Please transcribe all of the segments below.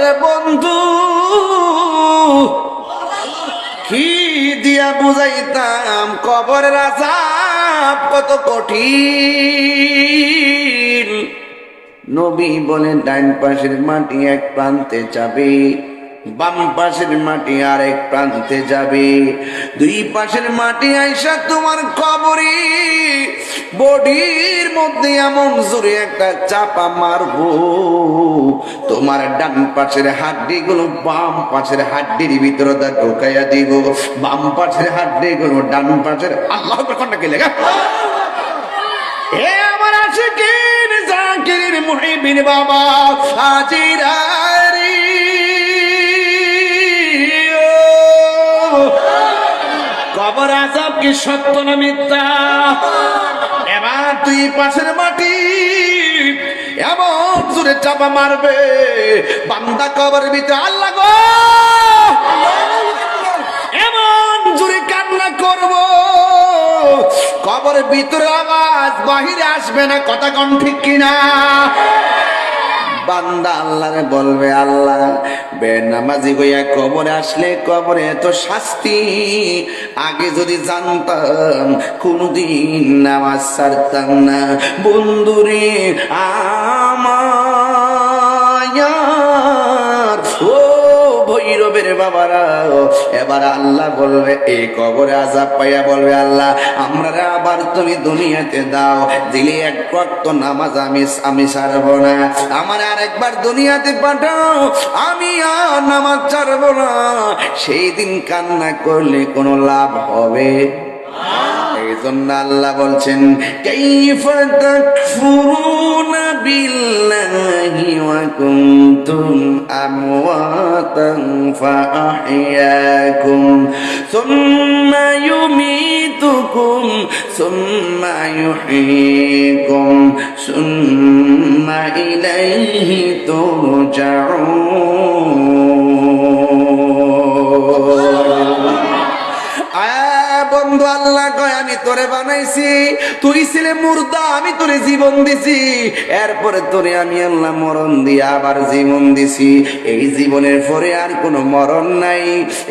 রে বন্ধু, কি দিয়া বুঝাইতাম কবরের আযাব কত কঠিন। নবী বলেন ডাইন পাশের মাটি এক প্রান্তে যাবে, বাম পাশের মাটি আরেক প্রান্তে যাবে। দুই পাশের মাটি আইসা তোমার কবরে বডির মধ্যে এমন জোরে একটা চাপা মারবো, তোমার ডান পাশের হাড্ডি গুলো বাম পাশের হাড্ডির ভিতরে ঢোকাইয়া দিব, বাম পাশের হাড্ডি গুলো ডান পাশের। আল্লাহ কোনটা কে লেগা এ আমার আশিকিন জাকির মুহিবিন বাবা হাজিরারি। কবর আযাব কি সত্য না মিথ্যা? এবার তুই পাশের মাটি এমন জোরে চাপা মারবে, বান্দা কবরের ভিতরে আল্লাহ গো এমন জোরে কান্না করব, কবরের ভিতরে আওয়াজ বাহিরে আসবে না। কথা কোন ঠিক কিনা? বান্দা আল্লাহরে বলবে, আল্লাহ বেনামাজি হইয়া কবরে আসলে কবরে এত শাস্তি, আগে যদি জানতাম কোনদিন নামাজ ছাড়তাম না। বন্ধুরে আমার ও ভৈরবের বাবারা, এবার আল্লাহ বলবে এই কবরে আযাব পাইয়া বলবে, আল্লাহ আমরা আবার তুমি দুনিয়াতে দাও, দিলে এক ওয়াক্ত নামাজ আমি ছাড়বো না, আমার আরেকবার দুনিয়াতে পাঠাও, আমি আর নামাজ ছাড়বো না। সেই দিন কান্না করলে কোনো লাভ হবে? এই জন্য আল্লাহ বলছেন কাইফা তাকফুরুনা বিল্লাহি ওয়া কুনতুম আমওয়াতান ফাআহইয়াকুম সুম্মা ইউমীতুকুম সুম্মা ইউহয়ীকুম সুম্মা ইলাইহি তুরজাউন। বন্ধু আল্লাহ কয় আমি তোরে বানাইছি, তুই ছিলে মুর্দা, আমি তোরে জীবন দিছি, এরপরে তোরে আমি আল্লাহ মরণ দিয়ে আবার জীবন দিছি, এই জীবনের পরে আর কোনো মরণ নাই।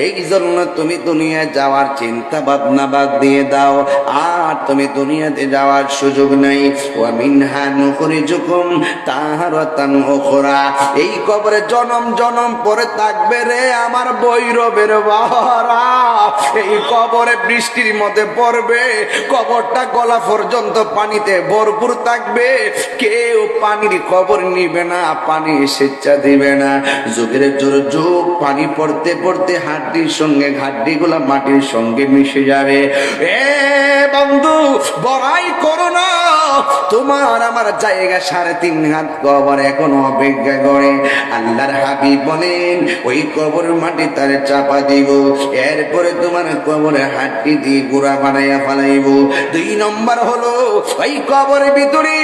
এই জন্য তুমি দুনিয়ায় যাওয়ার চিন্তা ভাবনা বাদ দিয়ে দাও, আর তুমি দুনিয়াতে যাওয়ার সুযোগ নাই। ওয়া মিনহা নুখরিজুকুম তাহারাতান উখরা, এই কবরে জনম জনম পরে থাকবে রে আমার ভৈরবের বাবারা। এই কবরে বৃষ্টির মধ্যে পড়বে, কবরটা গলা পর্যন্ত পানিতে ভরপুর থাকবে, কেউ পানির খবর নিবে না, পানি স্বেচ্ছা দিবে না। যুগের জোর যুগ পানি পড়তে পড়তে হাড্ডির সঙ্গে হাড্ডিগুলা মাটির সঙ্গে মিশে যাবে। এ বন্ধু বড়াই করো না, তোমার আমার জায়গা 3.5 হাত কবর এখনো অপেক্ষা করে। আল্লাহর হাবিব বলেন ওই কবর মাটি তার চাপা দিব, এরপরে তোমার কবরে হাড্ডি দিয়ে গুড়া বানাইয়া ফেলাইব। 2 নম্বর হলো ওই কবরের ভিতরে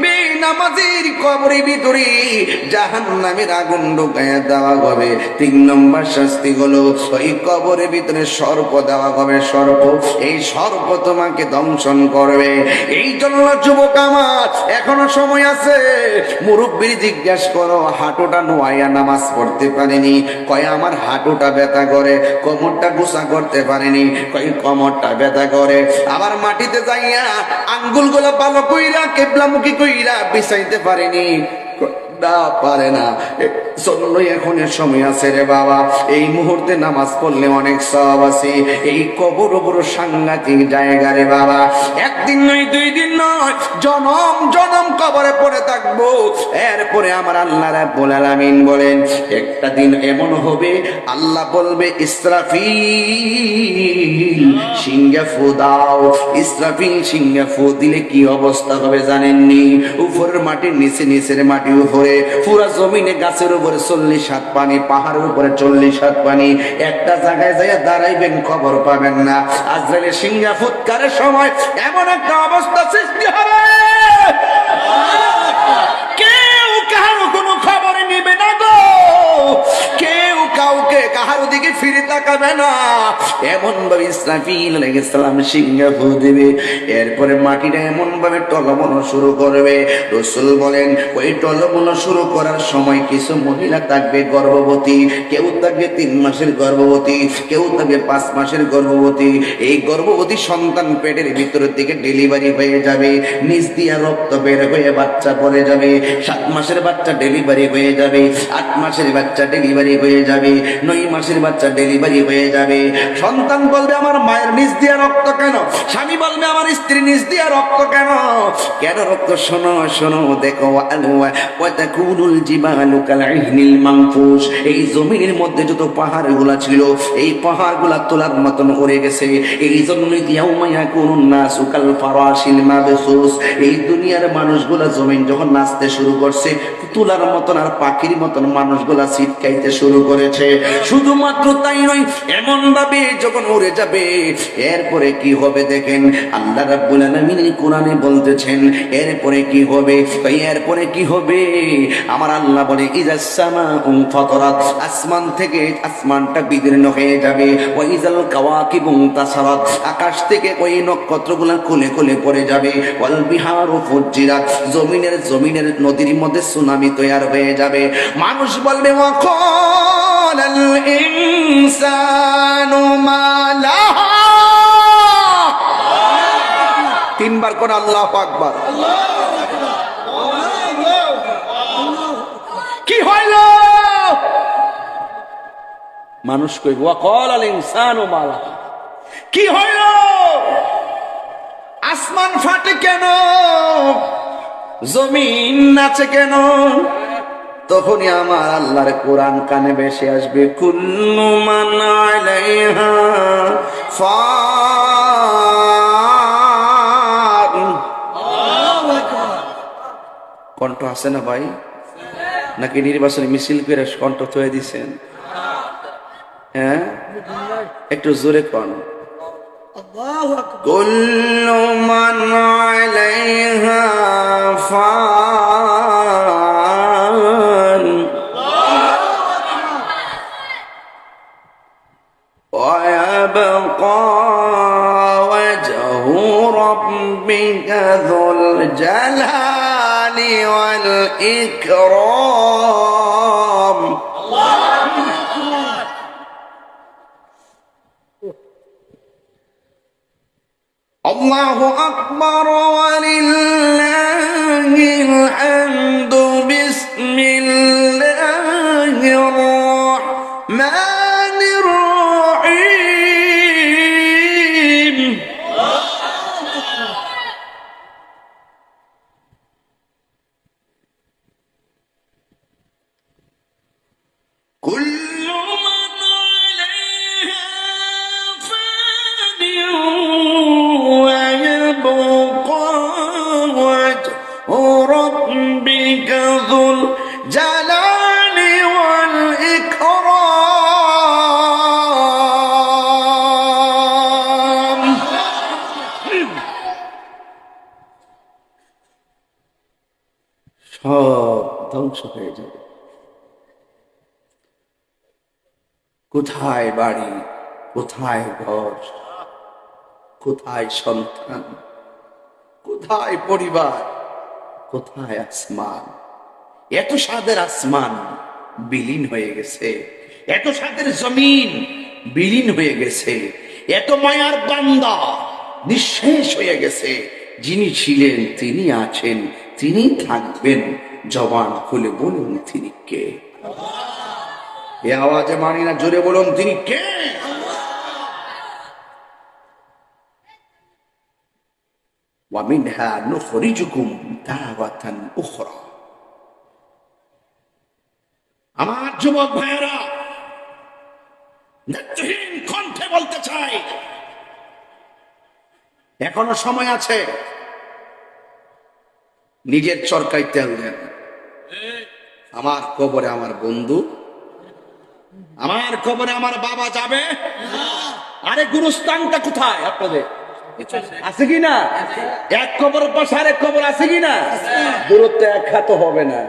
বেনামাজির কবরের ভিতরে জাহান্নামের আগুন ঢুকাইয়া দেওয়া হবে। 3 নম্বর শাস্তি হলো ওই কবরের ভিতরে সর্প দেওয়া হবে, সর্প। এই সর্প তোমাকে দংশন করবে। এই জন্য যুবক আমার এখনো সময় আছে, মুরব্বির জিজ্ঞাসা করো হাঁটুটা নোয়াইয়া নামাজ পড়তে পারেনি, কয় আমার হাঁটুটা ব্যথা করে, কোমরটা গুছা করতে পারেনি, কয় কোমরটা ব্যথা করে। আবার মাটিতে যাইয়া আঙ্গুলগুলো ভালো কইরা কেবলামুখী কইরা বিছাইতে পারেনি, না পারে না। জন্যই এখন সময় আছে রে বাবা, এই মুহূর্তে নামাজ পড়লে অনেক সওয়াব আছে। এই কবর বড় সাংঘাতিক জায়গা রে বাবা, একদিন নয় 2 দিন নয়, জনম জনম কবরে পড়ে থাকবো। এরপরে আমার আল্লাহ রাব্বুল আলামিন বলেন একটা দিন এমন হবে আল্লাহ বলবে ইসরাফিল সিংহে ফু দাও। ইসরাফিল সিংহে ফু দিলে কি অবস্থা হবে জানেননি? উপরের মাটি নিচে, নিচের মাটি উপরে, পুরা জমিনে গাছের উপরে 40 হাত পানি, পাহাড়ের উপরে 40 হাত পানি। একটা জায়গায় যাইয়া দাঁড়াইবেন খবর পাবেন না। আজরাইলের সিংহা ফুৎকারের সময় এমন একটা অবস্থা সৃষ্টি হবে কেউ কারো কোনো খবর নিবে না গো, কেউ কাউকে কাহার দিকে ফিরে তাকাবে না। এমন ভাবে ইসরাফিল আলাইহিস সালাম সিংহে ফু দিবে, এরপরে মাটিটা এমন ভাবে টলমল শুরু করবে। রাসূল বলেন ওই টলমল শুরু করার সময় কিছু মহিলা থাকবে গর্ভবতী, কেউ থাকবে 3 মাসের গর্ভবতী, কেউ থাকবে 5 মাসের গর্ভবতী। এই গর্ভবতী সন্তান পেটের ভিতরের দিকে ডেলিভারি হয়ে যাবে, নিচ দিয়া রক্ত বের হয়ে বাচ্চা পড়ে যাবে। 7 মাসের বাচ্চা ডেলিভারি হয়ে যাবে, 8 মাসের বাচ্চা ডেলিভারি হয়ে যাবে, 9 মাসের বাচ্চা ডেলিভারি হয়ে যাবে। সন্তান বলবে আমার মায়ের নিচ দিয়া রক্ত কেন? স্বামী বলবে আমার স্ত্রী নিচ দিয়া রক্ত কেন? কেন রক্ত? শোনো শোনো, দেখো ওয়াতাকুনুল জিবালু কালইহনিল মানফুস। এই জমিনের মধ্যে যত পাহাড়গুলা ছিল এই পাহাড়গুলা তোলার মতন উড়ে গেছে। এই জন্যই ইয়াউমা ইয়াকুনুন নাসু কাল ফারাশিল মাবসুস। এই দুনিয়ার মানুষগুলা জমিন যখন নাচতে শুরু করছে, তুলার মতন আর পাখির মতন মানুষগুলা ছিটকাইতে শুরু করেছে। শুধুমাত্র তাই নয়, এমন ভাবে যখন উড়ে যাবে এরপরে কি হবে দেখেন আল্লাহ রাব্বুল আলামিন কোরআনে বলতেছেন এরপরে কি হবে। এরপরে কি হবে আমার আল্লাহ বলে ইজাস সামাউ ফাতারাত, আসমান থেকে আসমানটা বিদীর্ণ হয়ে যাবে। ওয়া ইজাল কাওয়াকিবু তাসারাত, আকাশ থেকে ওই নক্ষত্রগুলো খুলে খুলে পড়ে যাবে। ওয়াল বিহারু ফুজ্জিরাত, জমিনের নদীর মধ্যে সুনামি তৈরি হয়ে যাবে। মানুষ বলবে ওয়াকালাল ইনসানু মা লাহা। 3 বার কোন আল্লাহু আকবার। কি হইল? মানুষ কইব ওয়াকালাল ইনসানু মা লাহা, কি হইল? আসমান ফাটে কেন? জমিন নাচে কেন? তখনই আমার আল্লাহর কোরআন কানে ভেসে আসবে, কুল্লু মান আলাইহা ফান। কণ্ঠ আছে না ভাই? নাকি নির্বাচনী মিছিল করে কণ্ঠ থয়ে দিছেন? হ্যাঁ, একটু জোরে কন। কুল্লু মান আলাইহা ফান ওয়া ইয়াবকা ওয়াজহু রাব্বিকা যুল জালালি ওয়াল ইকরাম। আল্লাহু আকবার ওয়ালিল্লাহিল হামদু। বিসমিল্লাহির রাহমানির রাহিম। কুল্লু মান আলাইহা ফান ওয়া ইয়াবকা ওয়াজহু রাব্বিকা যুল জালালি ওয়াল ইকরাম। সব ধ্বংস হয়ে যাবে। কোথায় বাড়ি, কোথায় ঘর, কোথায় সন্তান, কোথায় পরিবার, কোথায় আসমান? এত স্বাদের আসমান বিলীন হয়ে গেছে, এত স্বাদের জমিন বিলীন হয়ে গেছে, এত মায়ার বান্দা নিঃশেষ হয়ে গেছে। যিনি ছিলেন তিনি আছেন, তিনি থাকবেন। জবান খুলে বলুন তিনি কে? এ আওয়াজে মানি না, জোরে বলুন তিনি কে? ওয়া মিনহা নুখরিজুকুম দাওয়াতান উখরা। আমার যুবক ভাইয়েরা, নেত্রহীন কণ্ঠে বলতে চাই, এখনো সময় আছে। নিজের চরকায় তেল দেন। আমার কবরে আমার বন্ধু, আমার কবরে আমার বাবা যাবে। আরে গুরুস্থানটা কোথায় আপনাদের? আছে কি না? এক কবর পাশে আরেক কবর আছে কি না? দূরত্ব এক হাত হবে না।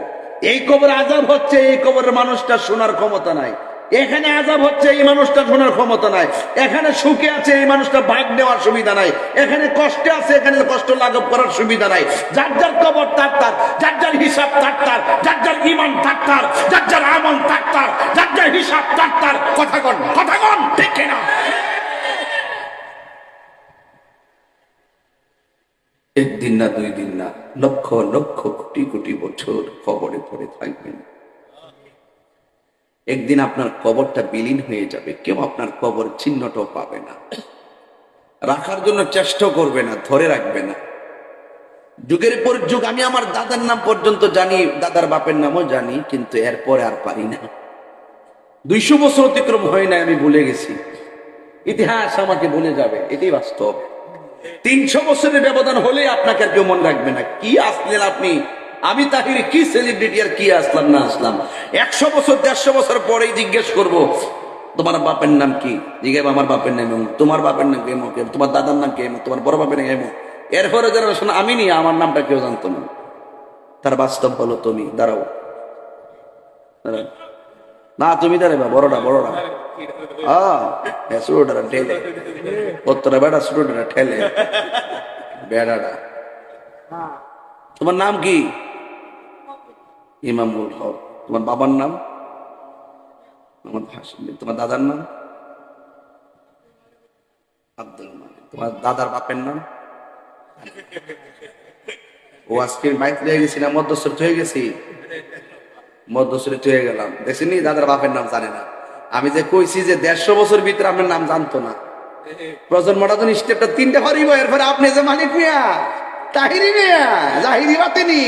এই কবর আযাব হচ্ছে, এই কবরের মানুষটা শোনার ক্ষমতা নাই। এখানে আযাব হচ্ছে, এই মানুষটা শোনার ক্ষমতা নাই। এখানে সুখে আছে, এই মানুষটা ভাগ নেওয়ার সুবিধা নাই। এখানে কষ্টে আছে, এখানে কষ্ট লাঘব করার সুবিধা নাই। যার যার কবর তার তার, যার যার হিসাব তার তার, যার যার ঈমান তার তার, যার যার আমল তার তার, যার যার হিসাব তার তার। কথা কন ঠিক কিনা? একদিন না, 2 দিন না, লক্ষ লক্ষ কোটি কোটি বছর কবরে পড়ে থাকবেন। একদিন আপনার কবরটা বিলীন হয়ে যাবে, কেউ আপনার কবর চিহ্নটাও পাবে না, রাখার জন্য চেষ্টা করবে না, ধরে রাখবে না। যুগের পর যুগ আমি আমার দাদার নাম পর্যন্ত জানি, দাদার বাপের নামও জানি, কিন্তু এরপরে আর পারি না। 200 বছর অতিক্রম হয় না, আমি ভুলে গেছি। ইতিহাস আমাকে ভুলে যাবে, এটাই বাস্তব। 300 বছরের ব্যবধান হলে আপনাকে আর কেউ মনে রাখবে না। কি আসলেন আপনি, আমি তাহির কি সেলিব্রিটি, আর কি আসলাম না আসলাম। 100 বছর 150 বছর পরেই জিজ্ঞেস করব তোমার বাপের নাম কি, জিজ্ঞাসা আমার বাপের নাম এমন, তোমার বাপের নাম কেমন, তোমার দাদার নাম কেমন, তোমার বড় বাপের নাম এমন। এরপরে যারা শোনা আমি নি, আমার নামটা কেউ জানতো না। তার বাস্তব হলো তুমি দাঁড়াও, না তুমি দাঁড়াবা, বড়টা ছোটটা ঠেলে, কতটা বেড়া ছোটটা ঠেলে বেড়াটা। তোমার নাম কি? ইমামুল হক। তোমার বাবার নাম? তোমার দাদার নাম? আব্দুল মালিক। তোমার দাদার বাপের নাম? ও আজকে বাইক হয়ে গেছি না, মধ্যস্থ হয়ে গেছি, মধ্যস্থ হয়ে গেলাম। দেখছিনি, দাদার বাপের নাম জানে না। আমি যে কইছি যে 150 বছর ভিতরে আপনার নাম জানতো না। প্রজন্মটা তো স্টেপটা 3টে হারিব। এরপরে আপনি যে মালিক মিয়া, তাহিরি মিয়া, জাহিরি বাতেনি,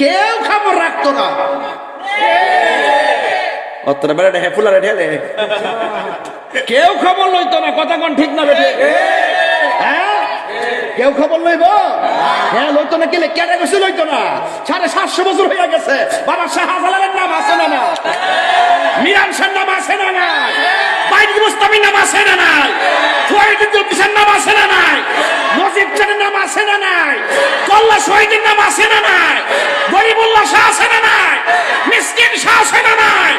কেউ খবর রাখতো না। অতটা বেড়াটা হেফুলারে ঢেলে কেউ খবর লইতো না। কথা কোন ঠিক না বেটে? হ্যাঁ, কেউ খবর লইব? হ্যাঁ, লইতো না। কেলে কেটে গেছে, লইতো না। 750 বছর হয়ে গেছে। বাবা শাহজালালের নাম আছে না? না। মিরান শাহ নাম আছে না? না। বাইদুল মুস্তামির নাম আছে না? নাই। ফরিদুল কিসার নাম আছে না? নাই। নজিব চাঁদের নাম আছে না? নাই। কল্লা শহীদের নাম আছে না? নাই। গরিবুল্লাহ শাহ আছে না? নাই। মিসকিন শাহ আছে না? নাই।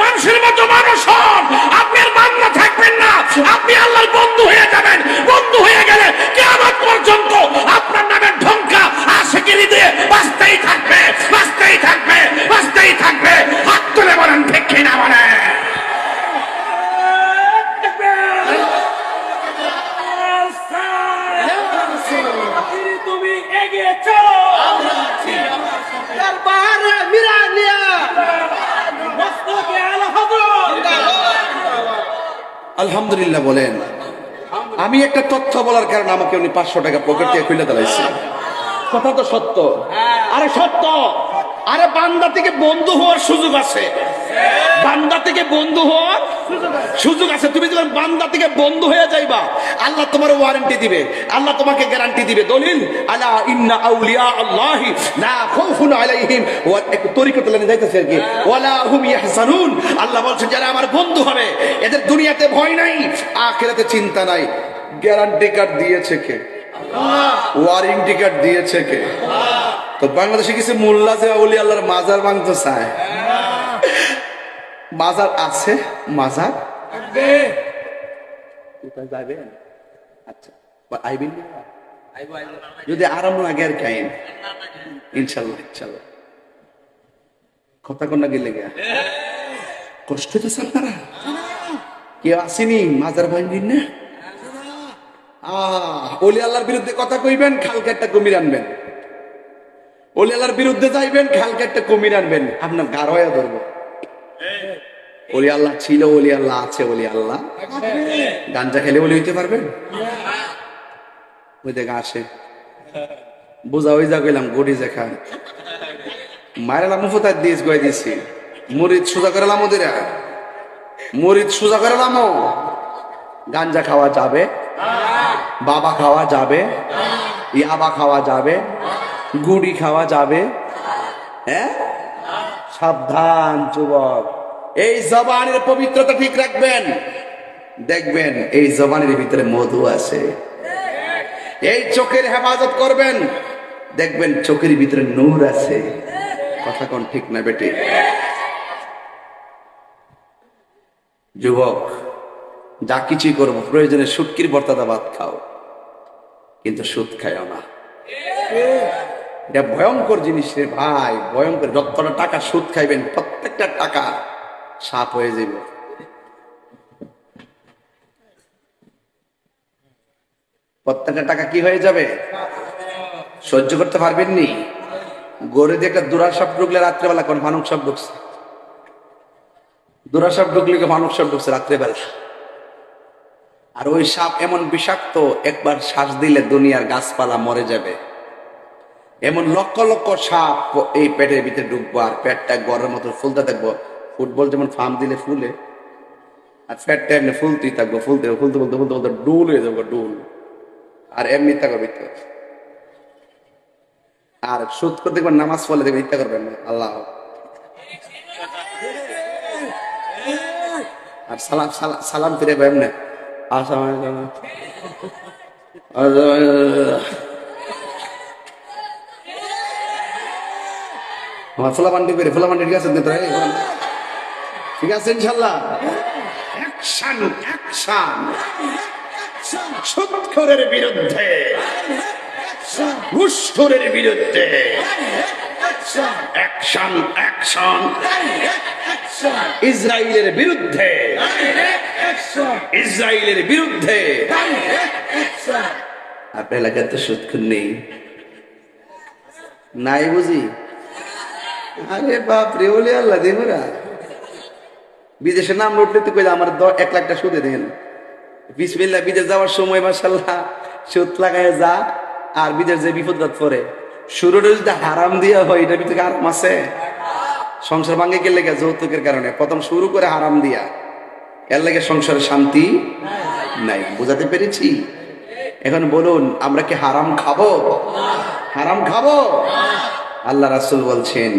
মানুষের মতো মানুষ হন, আপনি আর বান্দা থাকবেন না, আপনি আল্লাহর বন্ধু হয়ে যাবেন। বন্ধু হয়ে গেলে কিয়ামত পর্যন্ত আপনার নামের ঢঙ্কা আশিকিরি দিয়ে বাঁচতেই থাকবে, বাঁচতেই থাকবে, বাঁচতেই থাকবে। হাত তুলে বলেন ঠিক কিনা বলেন? তুমি এগিয়ে চলো, আলহামদুলিল্লাহ বলেন। আমি একটা তথ্য বলার কারণে আমাকে উনি 500 টাকা পকেট থেকে খুলে দিলাইছে। কথা তো সত্য। আরে সত্য। আরে বান্দা থেকে বন্ধু হওয়ার সুযোগ আছে, বান্দা থেকে বন্ধু হওয়ার সুযোগ আছে। তুমি যখন বান্দা থেকে বন্ধু হয়ে যাইবা, আল্লাহ তোমার ওয়ারেন্টি দিবে, আল্লাহ তোমাকে গ্যারান্টি দিবে। দলিল আলা ইন্না আউলিয়া আল্লাহি লা খাউফুন আলাইহিম ওয়া একটু তরিকত লাইনে যাইতেছে আর কি, ওয়ালা হুম ইয়াহজানুন। আল্লাহ বলছেন যারা আমার বন্ধু হবে এদের দুনিয়াতে ভয় নাই, আখিরাতে চিন্তা নাই। গ্যারান্টি কার্ড দিয়েছে কে? আল্লাহ। ওয়ারেন্টি কার্ড দিয়েছে কে? আল্লাহ। তো বাংলাদেশে কিছু মোল্লা যে আউলিয়া আল্লাহর মাজার ভাঙতে চায়, মাজার আছে, মাজার কোথায় যাবেন? আচ্ছা, আইবেন যদি আরাম লাগে আর কাইন, ইনশাল্লাহ ইনশাল্লাহ। কথা কন্যা গেলে গিয়া কষ্ট হইতেছে আপনারা? কেউ আসেনি মাজার ভাঙবেন না? ওলি আল্লাহর বিরুদ্ধে কথা কইবেন, খালকে একটা কুমির আনবেন। ওলি আল্লাহর বিরুদ্ধে যাইবেন, খালকে একটা কুমির আনবেন, আপনার গার হয়ে ধরবো। ওলি আল্লাহ ছিল, ওলি আল্লাহ আছে, ওলি আল্লাহ গাঞ্জা খেলে ওলি হইতে পারবেন? ওই দেখা আসে বোঝা ওই যা কইলাম গড়ি যে খায় মারেলাম মুফতার দিস গয়ে দিছি, মরিদ সোজা করালাম, ওদের মরিদ সোজা করালাম। গাঞ্জা খাওয়া যাবে, বাবা খাওয়া যাবে, ইয়াবা খাওয়া যাবে, গুড়ি খাওয়া যাবে? হ্যাঁ, সাবধান যুবক। এই জবানের পবিত্রতা ঠিক রাখবেন, দেখবেন এই জবানের ভিতরে মধু আছে। এই চোখের হেফাজত করবেন, দেখবেন চোখের ভিতরে নূর আছে। কথা কোন ঠিক না বেটে? যুবক, যা কিছুই করবো প্রয়োজনে শুটকির ভর্তাদা ভাত খাও, কিন্তু সুদ খাইও না। এটা ভয়ঙ্কর জিনিস রে ভাই, ভয়ঙ্কর। যতটা টাকা সুদ খাইবেন প্রত্যেকটা টাকা সাপ হয়ে যাবে। প্রত্যেকটা টাকা কি হয়ে যাবে? সহ্য করতে পারবেন নি? গড়ে দিয়ে একটা দুরা সাপ ঢুকলে রাত্রেবেলা কোন মানুষ সাপ ঢুকছে, দুরা সাপ ঢুকলে মানুষ সাপ ঢুকছে রাত্রেবেলা। আর ওই সাপ এমন বিষাক্ত, একবার শ্বাস দিলে দুনিয়ার গাছপালা মরে যাবে। এমন লক্ষ লক্ষ সাপ এই পেটের ভিতরে ঢুকবো, আর পেটটা গড়ের মতো ফুলতে থাকবো। ফুটবল যেমন ফার্ম দিলে ফুলে, আর পেটটা এমনি ফুলতেই থাকবো, ফুলতে ফুলতে ফুলতে ফুলতে ফুলতে ডুল হয়ে যাবো, ডুল। আর এমনি থাকবো ভিতরে। আর সুদ করে দেখবেন, নামাজ পড়লে দেখবেন ইত্যা করবেন না, আল্লাহ। আর সালাম সালাম ফিরে এমনি আমার ফোলা পান্ডি করে, ফোলা পান্ডি ঠিক আছে, ঠিক আছে ইনশাল্লাহ। অ্যাকশন, অ্যাকশন সুদখোরের বিরুদ্ধে, ঘুষখোরের বিরুদ্ধে অ্যাকশন, অ্যাকশন ইসরায়েলের বিরুদ্ধে, ইসরায়েলের বিরুদ্ধে। আপনার এলাকায় তো সুদখোর নেই, নাই বুঝি? আরে বাপ রে, ওলে আল্লাহ দেবরা বিদেশে নাম উঠলে তো কইলে আমার 1 লাখ টাকা সুদে দেন। বিসমিল্লাহ, বিদেশ যাওয়ার সময় মাশাআল্লাহ সুদ লাগায় যা, আর বিদেশ যে বিপদ পড়ে। শুরুটা যদি হারাম দিয়া হয়, এটার ভিতরে হারাম আছে? সংসার ভাঙ্গে গেলে যৌতুকের কারণে প্রথম শুরু করে হারাম দিয়া, এর লাগে সংসারে শান্তি নাই। বুঝাতে পেরেছি? এখন বলুন, আমরা কি হারাম খাবো? হারাম খাবো? আল্লাহ রাসূল বলছেন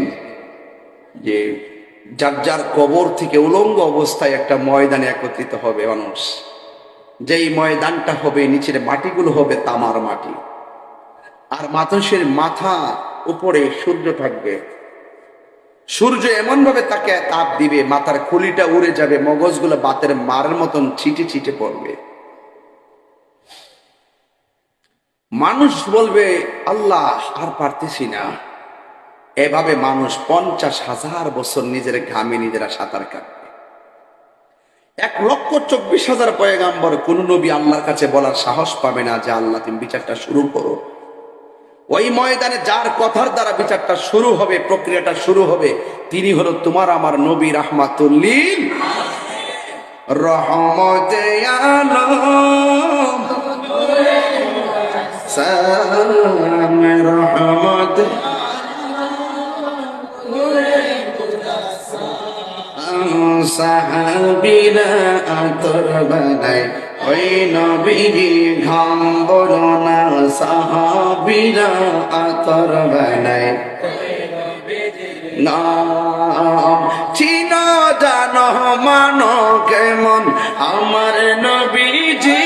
যে যার যার কবর থেকে উলঙ্গ অবস্থায় একটা ময়দানে একত্রিত হবে মানুষ। যেই ময়দানটা হবে, নিচের মাটিগুলো হবে তামার মাটি, আর মানুষের মাথা উপরে সূর্য থাকবে। সূর্য এমন ভাবে তাকে তাপ দিবে, মাথার খুলিটা উড়ে যাবে, মগজগুলো বাতের মারের মতন ছিটে ছিটে পড়বে। মানুষ বলবে, আল্লাহ আর পারতেছি না। এভাবে মানুষ 50,000 বছর নিজের ঘামে নিজেরা সাঁতার কাটবে। 1,24,000 পয়গাম্বর, কোন নবী আল্লাহর কাছে বলার সাহস পাবে না যে আল্লাহ তুমি বিচারটা শুরু করো। ওই ময়দানে যার কথার দ্বারা বিচারটা শুরু হবে, প্রক্রিয়াটা শুরু হবে, তিনি হলো তোমার আমার নবী রাহমাতুল লিল রহমতে আলম সালাম রহমত সাহাবীরা আতর বানায় ওই নবীজি ঘাম বলো না, সাহাবীরা আতর বানায় নাম চিন জানো মানো কেমন আমার নবীজি,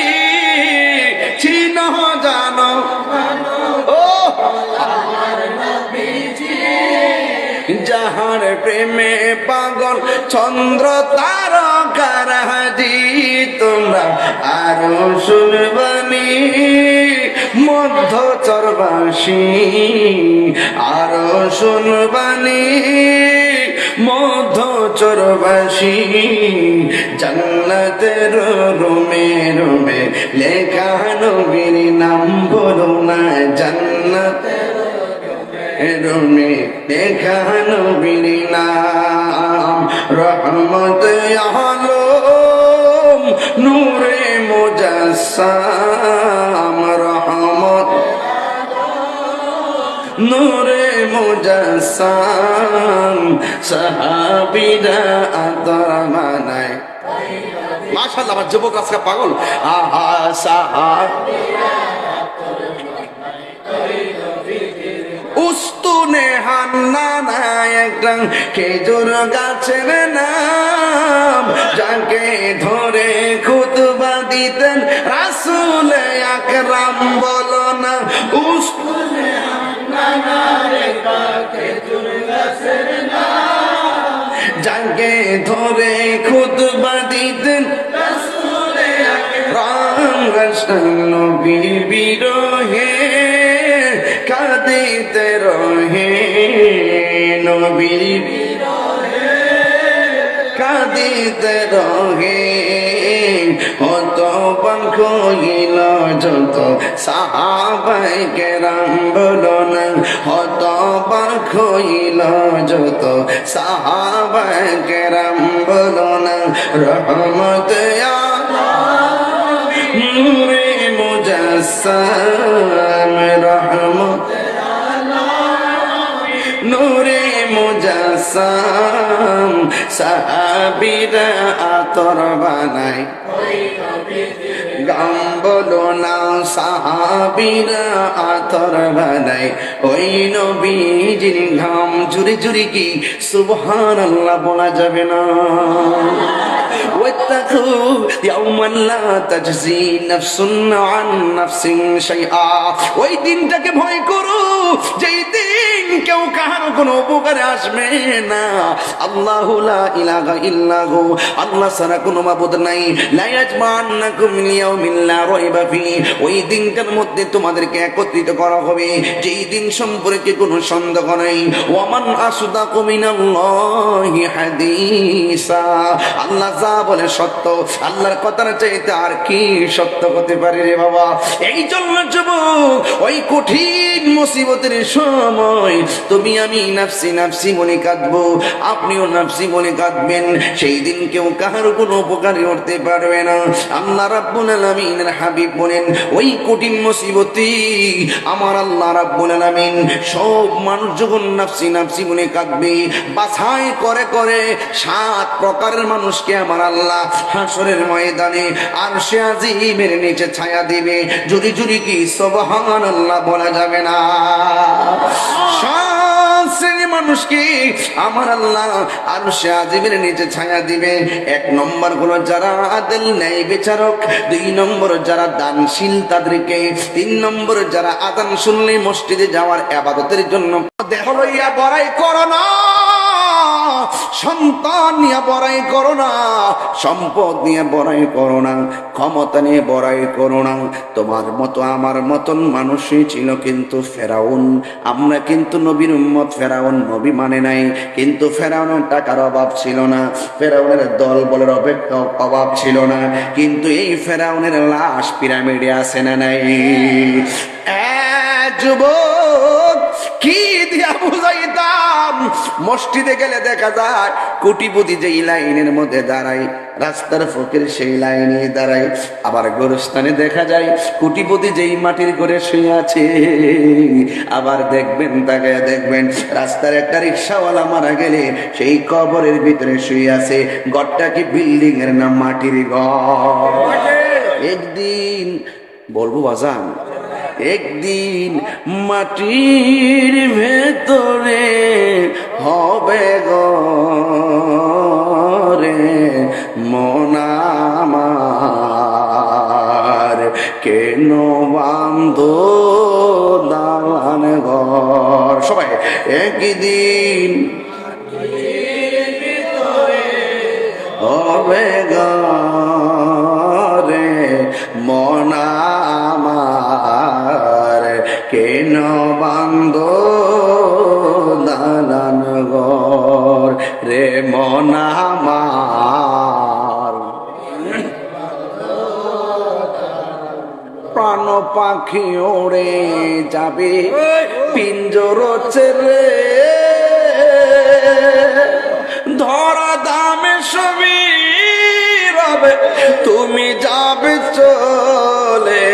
চিন জানো ও আমার নবীজি। যাহার প্রেমে পাগল চন্দ্র তারকারাজি, তোমরা আরো শুনবানি মধ্য চরবাসী, আরো শুনবানি মধ্য চরবাসী। জান্নাতের রুমে রুমে লেখা নবীর নাম বলো না, জান্নাতের রুমে লেখা নবীর নাম রহমত আলম নূরে মুজাসসাম, রহমত নূরে মুজাসসাম। সাহাবীরা আতর বানায়। মাশাআল্লাহ, আমার যুবক আজকে পাগল। আহা সাহাবীরা উস্তুনে হান্নানা একটা খেজুর গাছের নাম, যাকে ধরে খুতবা দিতেন রাসূল আকরাম। বলো না উস্তুনে হান্নানা একটা খেজুর গাছের নাম, যাকে ধরে খুতবা দিতেন নবীর বিরহে কাঁদিতে রহে, নবীর বিরহে কাঁদিতে রহে। হত পাখ হইল যত সাহাবায়ে কেরাম বলো না, হত পাখ হইল যত সাহাবায়ে কেরাম বলো না। রহমত নূরে মুজাসসাম, রহমত নূরে মুজাসসাম, সাহাবীরা আতর বানায় গাম বলো না, সাহাবীরা আতর বানায় ওই নবীজির ঘাম। জুরি জুরি কি সুবহানাল্লাহ বলা যাবে না? واتقوا يوما لا تجزي نفس عن نفس شيئا, ওই দিনটাকে ভয় করো যেই দিন কেউ কাহার কোনো উপকারে আসবে না। আল্লাহু লা ইলাহা ইল্লাহু, আল্লাহ ছাড়া কোনো মাবুদ নাই। লা ইয়াজমান্নাকুম লিয়াউমিন লা রাইবা ফিহি, ওই দিনটার মধ্যে তোমাদেরকে একত্রিত করা হবে যেই দিন সম্পর্কে কোনো সন্দেহ নাই। ওয়ামান আসদাকু মিনাল্লাহি হাদিসা, আল্লাহ যা বলে সত্য, আল্লাহর কথার চাইতে আর কি সত্য হতে পারে রে বাবা। এই জন্য যুবক ওই কঠিন মুসিবতের সময় তুমি আমি নাফসি নাফসি বলে কাঁদবো, আপনিও নাফসি বলে কাঁদবেন। সেই দিন কেউ কাহার কোনো উপকারে উঠতে পারবে না। আল্লাহ রাব্বুল আলামিনের হাবিব বলেন ওই কঠিন মুসিবতে আমার আল্লাহ রাব্বুল আলামিন সব মানুষ যখন নাফসি নাফসি বলে কাঁদবে, বাছাই করে করে 7 প্রকারের মানুষকে আমার আল্লাহ হাসরের ময়দানে আরশে আজিমের নিচে ছায়া দিবে। জুরি জুরি কি সুবহানাল্লাহ বলা যাবে না? 7 শ্রেণীর মানুষকে আমার আল্লাহ আরশে আজিমের নিচে ছায়া দিবে। 1 নম্বর হলো যারা আদল ন্যায় বিচারক, 2 নম্বর যারা দানশীল তাদেরকে, 3 নম্বর যারা আযান শুনলে মসজিদে যাওয়ার ইবাদতের জন্য দেহ লইয়া বড়াই করো না, সন্তান নিয়ে বড়াই করো না, সম্পদ নিয়ে বড়াই করো না, ক্ষমতা নিয়ে বড়াই করো না। তোমার মতো আমার মতন মানুষই ছিল কিন্তু ফেরাউন। আমরা কিন্তু নবীর উম্মত, ফেরাউন নবী মানে নাই, কিন্তু ফেরাউনের টাকার অভাব ছিল না, ফেরাউনের দল বলের অভাব ছিল না, কিন্তু এই ফেরাউনের লাশ পিরামিডে আছে না নাই? যুবক কি দিয়া বুঝাইতাম? মসজিদে গেলে দেখা যায় কোটিপতি যেই লাইনের মধ্যে দাঁড়ায়, রাস্তার ফকির সেই লাইনে দাঁড়ায়। আবার গোরস্থানে দেখা যায় কোটিপতি যেই মাটির ঘরে শুয়ে আছে, আবার দেখবেন তাকায় দেখবেন রাস্তার একটা রিক্সাওয়ালা মারা গেলে সেই কবরের ভিতরে শুয়ে আছে। ঘরটা কি বিল্ডিং এর না মাটির ঘর? একদিন বলবো বাজান, একদিন মাটির ভেতরে হবে ঘরে মন আমার, কেন বান্ধো দালান ঘর? সবাই একদিন হবে ঘরে মন আমার, কেন বান্ধো দালান ঘর রে মন আমার। প্রাণ পাখি ওড়ে যাবে পিঞ্জর ছেড়ে, ধরা দামে সবই রবে তুমি যাবে চলে।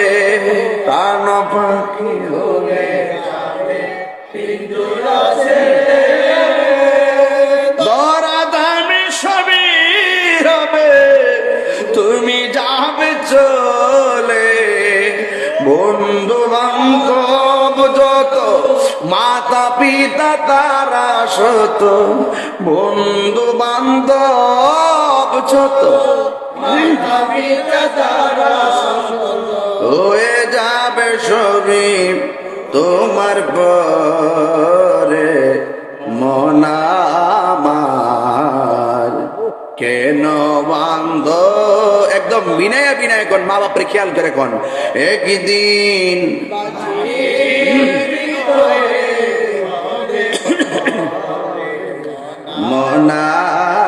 প্রাণ পাখি ওড়ে যাবে পিঞ্জর ছেড়ে, ধরা দামে সবই রবে তুমি যাবে চলে। বন্ধু বান্ধব যত, মাতা পিতা তারা শত, বন্ধু বান্ধব যত, মাতা পিতা তারা শত, হয়ে যাবে সবই তোমার পরে মন আমার। মা বাপরে খেয়াল করে কোন একদিন মন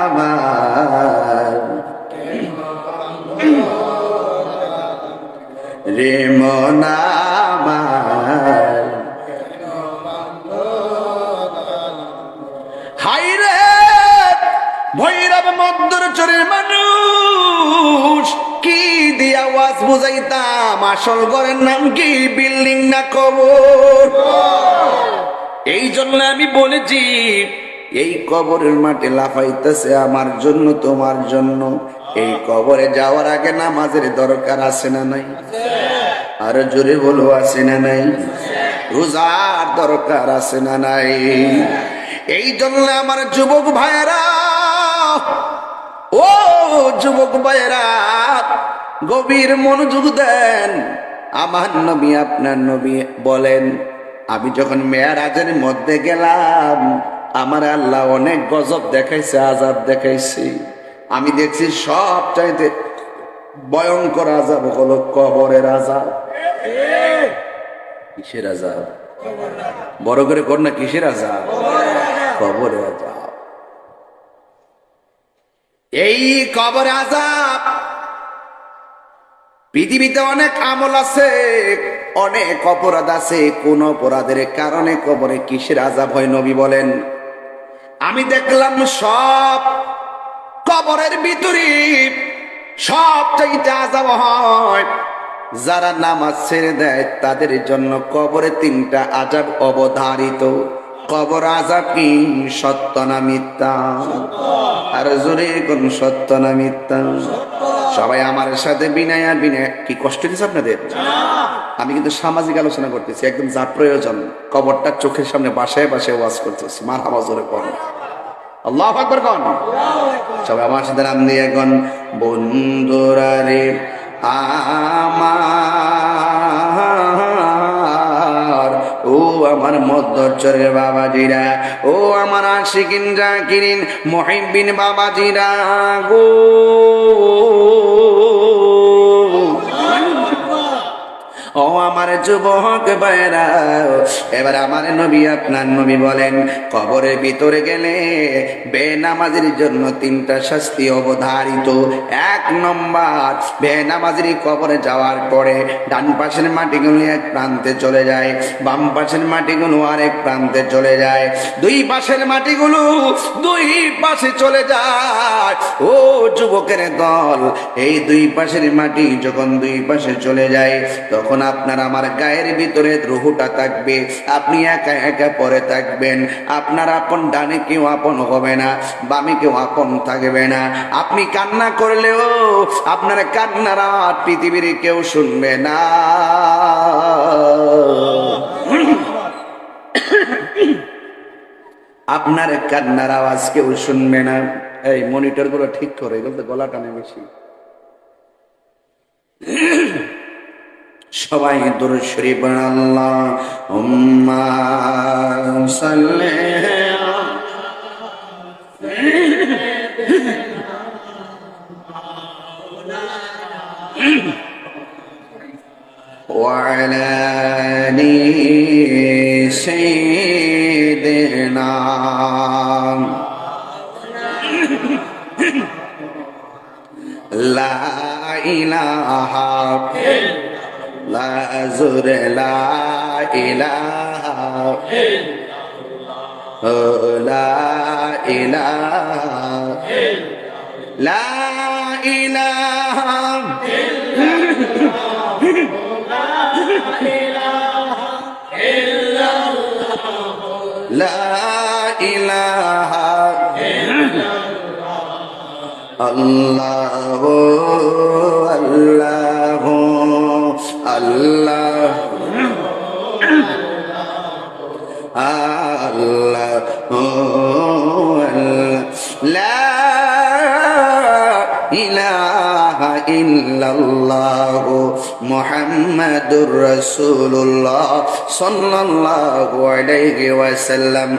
আমার রে মন আমার হাইরে ভৈরব মদ্দর চরের মানুষ কি দিয়া ওয়াজ বুঝাইতাম আসল ঘরের নাম কি বিল্ডিং না কবর। এই জন্য আমি বলেছি এই কবরের মাঠে লাফাইতেছে আমার জন্য তোমার জন্য। এই কবরে যাওয়ার আগে নামাজের দরকার আছে না নাই? আর জোরে বলো আছে না নাই? রোজার দরকার আছে না নাই? এই জন্য আমার যুবক ভাইয়েরা, ও যুবক ভাইয়েরা গভীর মনোযোগ দেন। আমার নবী আপনার নবী বলেন, আমি যখন মেয়ারাজের মধ্যে গেলাম আমার আল্লাহ অনেক গজব দেখাইছে, আযাব দেখাইছে। আমি দেখছি সব চাইতে ভয়ঙ্কর আযাব হলো কবরের আযাব। কিসের আযাব? বড় করে কর না, কিসের আযাব? কবরের আযাব। এই কবর আযাব পৃথিবীতে অনেক আমল আছে, অনেক অপরাধ আছে, কোন অপরাধের কারণে কবরে কিসের আযাব হয় নবী বলেন? আমি দেখলাম সব কবরের ভিতরে সব চাইতে আযাব হয় যারা নামাজ ছেড়ে দেয় তাদের জন্য কবরে 3টা আযাব অবধারিত। কবর আযাব কি সত্য না মিথ্যা? আর জোরে কোন সত্য না মিথ্যা? সবাই আমার সাথে বিনায়া বিনায়া। কি কষ্ট দিচ্ছে আপনাদের? আমি কিন্তু সামাজিক আলোচনা করতেছি, একদম যা প্রয়োজন। কবরটা চোখের সামনে বাসায় বাসায় ওয়াজ করতেছি। মারহাবা জোরে কোন আল্লাহু আকবার কোন। সবাই আমার সাথে নাম দিয়ে কোন বন্ধুরা রে আমার, ও আমার মধ্যচরের বাবাজিরা, ও আমার আশিকিন জাকিরিন মুহিব্বিন বাবাজিরা গো, ও আমার যুবক ভাইরা, এবার আমার নবী আপনার নবী বলেন কবরের ভিতরে গেলে বেনামাজির জন্য 3টা শাস্তি অবধারিত। 1 নম্বর, বেনামাজির কবরে যাওয়ার পরে ডান পাশের মাটিগুলো এক প্রান্তে চলে যায়, বাম পাশের মাটিগুলো আরেক প্রান্তে চলে যায়, 2 পাশের মাটিগুলো 2 পাশে চলে যায়। ও যুবকের দল, এই 2 পাশের মাটি যখন 2 পাশে চলে যায় তখন আপনার আমার গায়ের ভিতরে রুহুটা থাকবে, আপনি একা একা পরে থাকবেন। আপনার আপন ডানে কেউ আপন হবে না, বামে কেউ আপন থাকবে না। আপনি কান্না করলেও আপনার কান্নার আওয়াজ পৃথিবীর কেউ শুনবে না। আপনার কান্নার আওয়াজ কেউ শুনবে না। এই মনিটর গুলো ঠিক করে, এগুলো তো গলা টানে বেশি। সবাই দুরূদ শরীফ আল্লাহুম্মা সাল্লি ওয়া আলা আলি সাইয়্যিদিনা লা ইলাহা লা জোরে লা ইলাহা লা ইলাহা লা ইলাহা লা ইলাহা আল্লাহু আল্লাহু আল্লাহ আল্লাহু লা ইলাহা ইল্লাল্লাহু মুহাম্মাদুর রাসূলুল্লাহ সাল্লাল্লাহু আলাইহি ওয়াসাল্লাম।